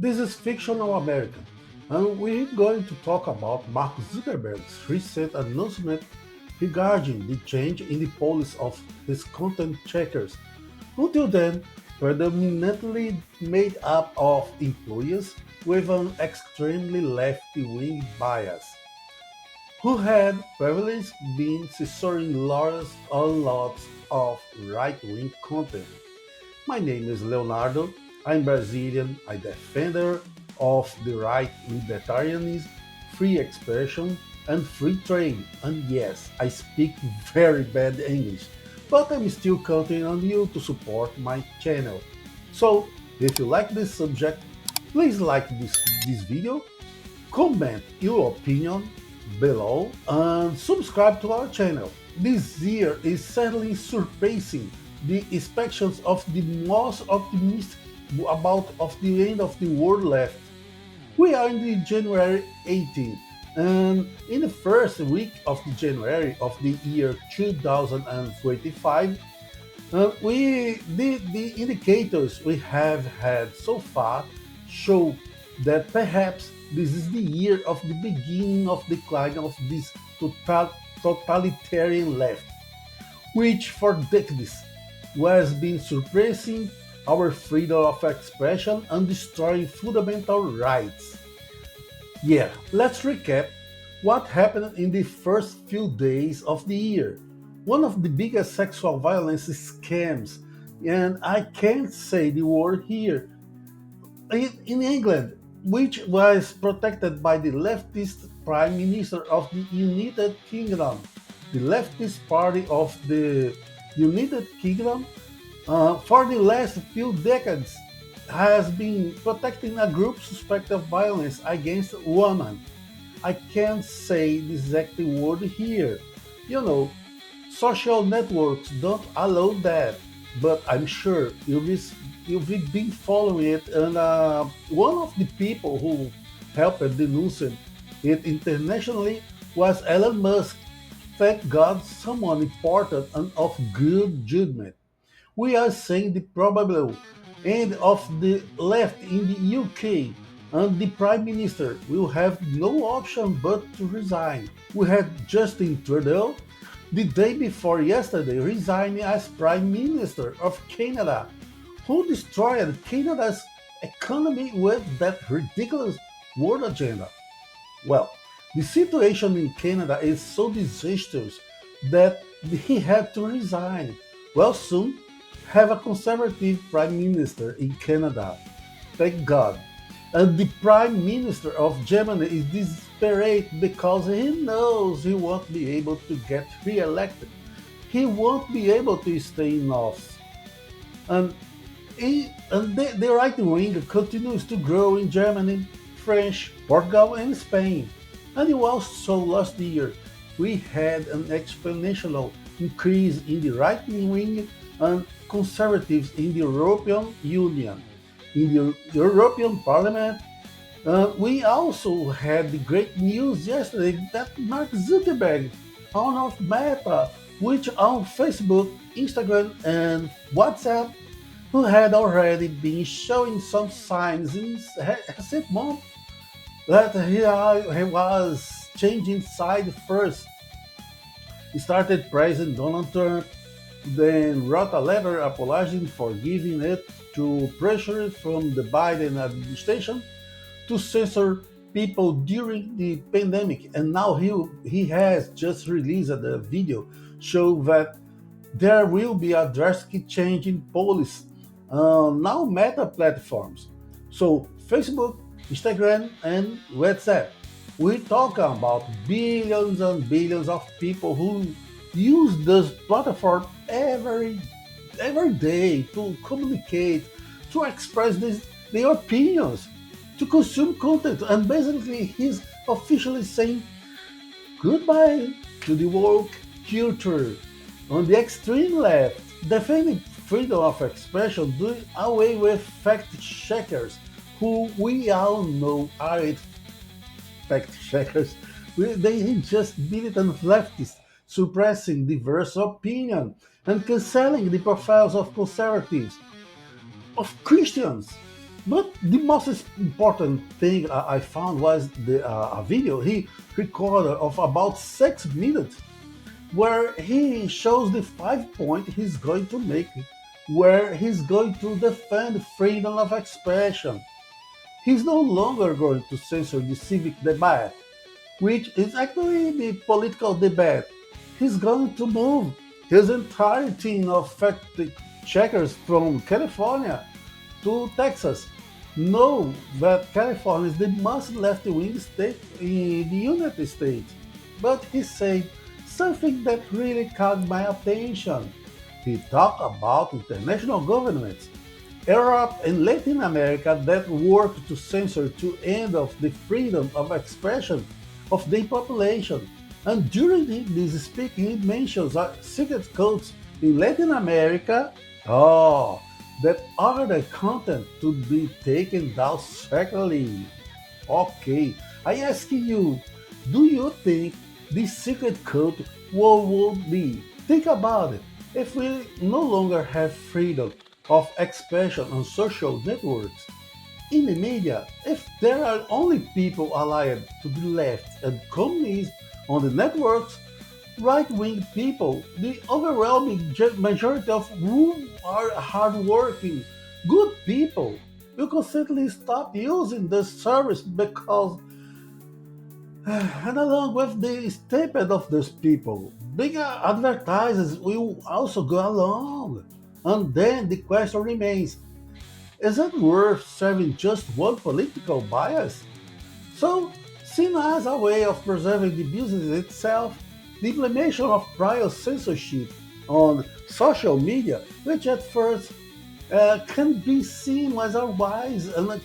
This is Fictional American, and we're going to talk about Mark Zuckerberg's recent announcement regarding the change in the policy of his content checkers. Until then, predominantly made up of employees with an extremely left-wing bias, who had previously been censoring lots of right-wing content. My name is Leonardo. I'm Brazilian, a defender of the right libertarianism, free expression, and free trade. And yes, I speak very bad English, but I'm still counting on you to support my channel. So, if you like this subject, please like this video, comment your opinion below, and subscribe to our channel. This year is certainly surpassing the expectations of the most optimistic about of the end of the world left. We are in the January 18th, and in the first week of the January of the year 2025, the indicators we have had so far show that perhaps this is the year of the beginning of decline of this totalitarian left, which for decades was been suppressing our freedom of expression and destroying fundamental rights. Yeah, let's recap what happened in the first few days of the year. One of the biggest sexual violence scams, and I can't say the word here, in England, which was protected by the leftist Prime Minister of the United Kingdom. The leftist party of the United Kingdom for the last few decades has been protecting a group suspected of violence against women. I can't say the exact word here. You know, social networks don't allow that, but I'm sure you've been following it. And one of the people who helped denunciate it internationally was Elon Musk. Thank God, someone important and of good judgment. We are seeing the probable end of the left in the UK, and the Prime Minister will have no option but to resign. We had Justin Trudeau the day before yesterday resigning as Prime Minister of Canada, who destroyed Canada's economy with that ridiculous world agenda. Well, the situation in Canada is so disastrous that he had to resign. Well, soon have a conservative prime minister in Canada. Thank God. And the prime minister of Germany is desperate because he knows he won't be able to get re-elected. He won't be able to stay in office. And, the right wing continues to grow in Germany, France, Portugal, and Spain. And you also last year we had an exponential increase in the right wing and conservatives in the European Union. In the European Parliament, we also had the great news yesterday that Mark Zuckerberg, owner of Meta, which on Facebook, Instagram, and WhatsApp, who had already been showing some signs in recent months that he was changing side first. He started praising Donald Trump, then wrote a letter apologizing for giving it to pressure from the Biden administration to censor people during the pandemic. And now he has just released a video show that there will be a drastic change in policy now meta platforms. So Facebook, Instagram, and WhatsApp. We talk about billions and billions of people who use this platform every day to communicate, to express their opinions, to consume content. And basically, he's officially saying goodbye to the woke culture. On the extreme left, defending freedom of expression, doing away with fact checkers, who we all know are fact checkers. They just militant leftists suppressing diverse opinion and canceling the profiles of conservatives, of Christians. But the most important thing I found was a video he recorded of about 6 minutes where he shows the 5 point he's going to make, where he's going to defend freedom of expression. He's no longer going to censor the civic debate, which is actually the political debate. He's going to move his entire team of fact checkers from California to Texas. Know that California is the most left wing state in the United States. But he said something that really caught my attention. He talked about international governments, Europe and Latin America that work to censor to end of the freedom of expression of their population. And during this speaking, he mentions secret codes in Latin America. Oh, that are the content to be taken down secretly. Okay, I ask you, do you think this secret code what would be? Think about it. If we no longer have freedom of expression on social networks, in the media, if there are only people allied to the left and communists on the networks, right-wing people, the overwhelming majority of whom are hardworking, good people, will constantly stop using the service because, and along with the statement of those people, bigger advertisers will also go along. And then the question remains, is it worth serving just one political bias? So, seen as a way of preserving the business itself, the implementation of prior censorship on social media, which at first can be seen as a wise and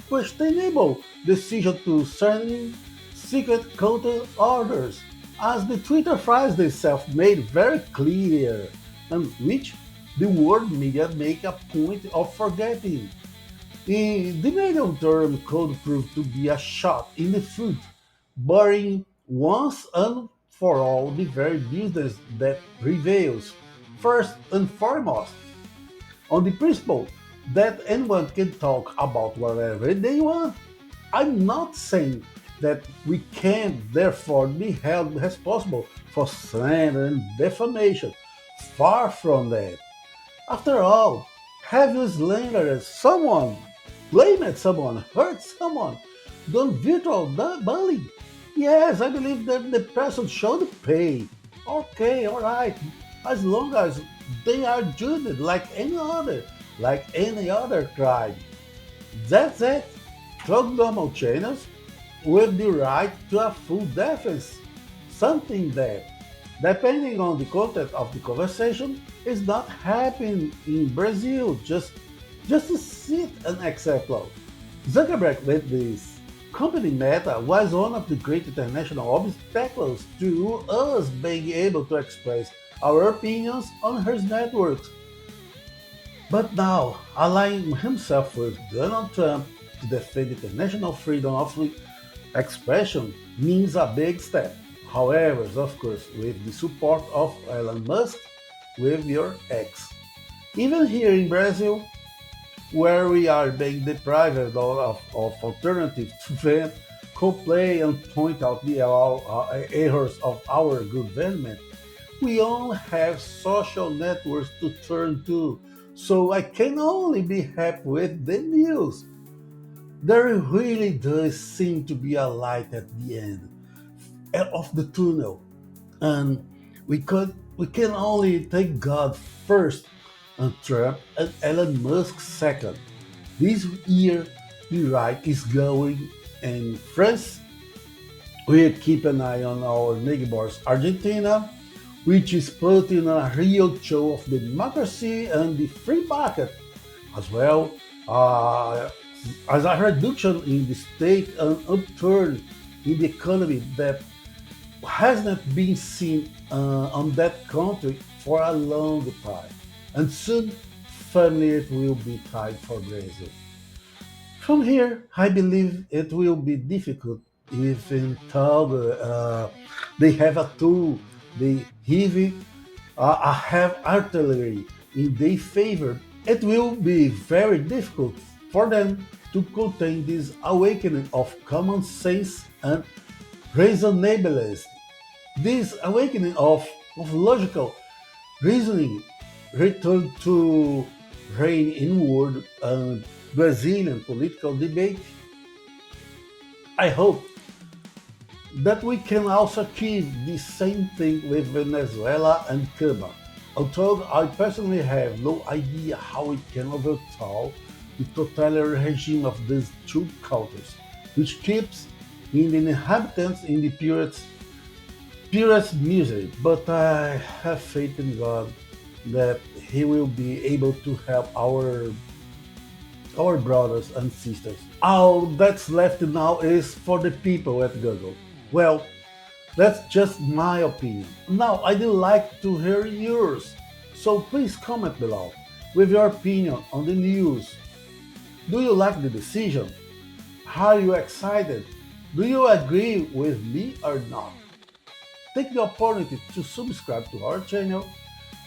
questionable decision to send secret counter orders, as the Twitter phrase itself made very clear, and which the world media make a point of forgetting. The medium term could prove to be a shot in the foot, barring once and for all the very business that prevails, first and foremost, on the principle that anyone can talk about whatever they want. I'm not saying that we can therefore be held responsible for slander and defamation. Far from that. After all, have you slandered someone, blamed someone, hurt someone, done virtual bullying? Yes, I believe that the person should pay. Okay, alright. As long as they are judged like any other crime. That's it. Drug normal channels with the right to a full defense. Something that, depending on the content of the conversation, is not happening in Brazil. Just to sit and accept law. Zuckerberg with this company Meta was one of the great international obstacles to us being able to express our opinions on his networks. But now, aligning himself with Donald Trump to defend international freedom of expression means a big step. However, of course, with the support of Elon Musk with your ex. Even here in Brazil, where we are being deprived of alternatives to vent, complain, and point out the errors of our government, we all have social networks to turn to. So I can only be happy with the news. There really does seem to be a light at the end of the tunnel, and we can only thank God first, and Trump and Elon Musk second. This year, the right is going, and France will keep an eye on our neighbors Argentina, which is putting on a real show of the democracy and the free market, as well as a reduction in the state and upturn in the economy that hasn't been seen on that country for a long time. And soon, finally, it will be time for Brazil. From here, I believe it will be difficult if in town they have a tool, they have artillery in their favor. It will be very difficult for them to contain this awakening of common sense and reasonableness, this awakening of logical reasoning returned to reign in world and Brazilian political debate. I hope that we can also achieve the same thing with Venezuela and Cuba. Although I personally have no idea how we can overthrow the totalitarian regime of these two countries, which keeps in the inhabitants in the purest misery. But I have faith in God that He will be able to help our brothers and sisters. All that's left now is for the people at Google. Well, that's just my opinion. Now, I'd like to hear yours. So please comment below with your opinion on the news. Do you like the decision? Are you excited? Do you agree with me or not? Take the opportunity to subscribe to our channel,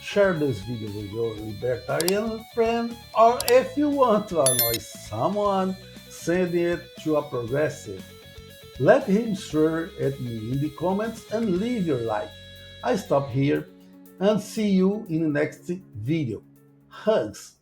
share this video with your libertarian friend, or if you want to annoy someone, send it to a progressive. Let him swear at me in the comments and leave your like. I stop here and see you in the next video. Hugs!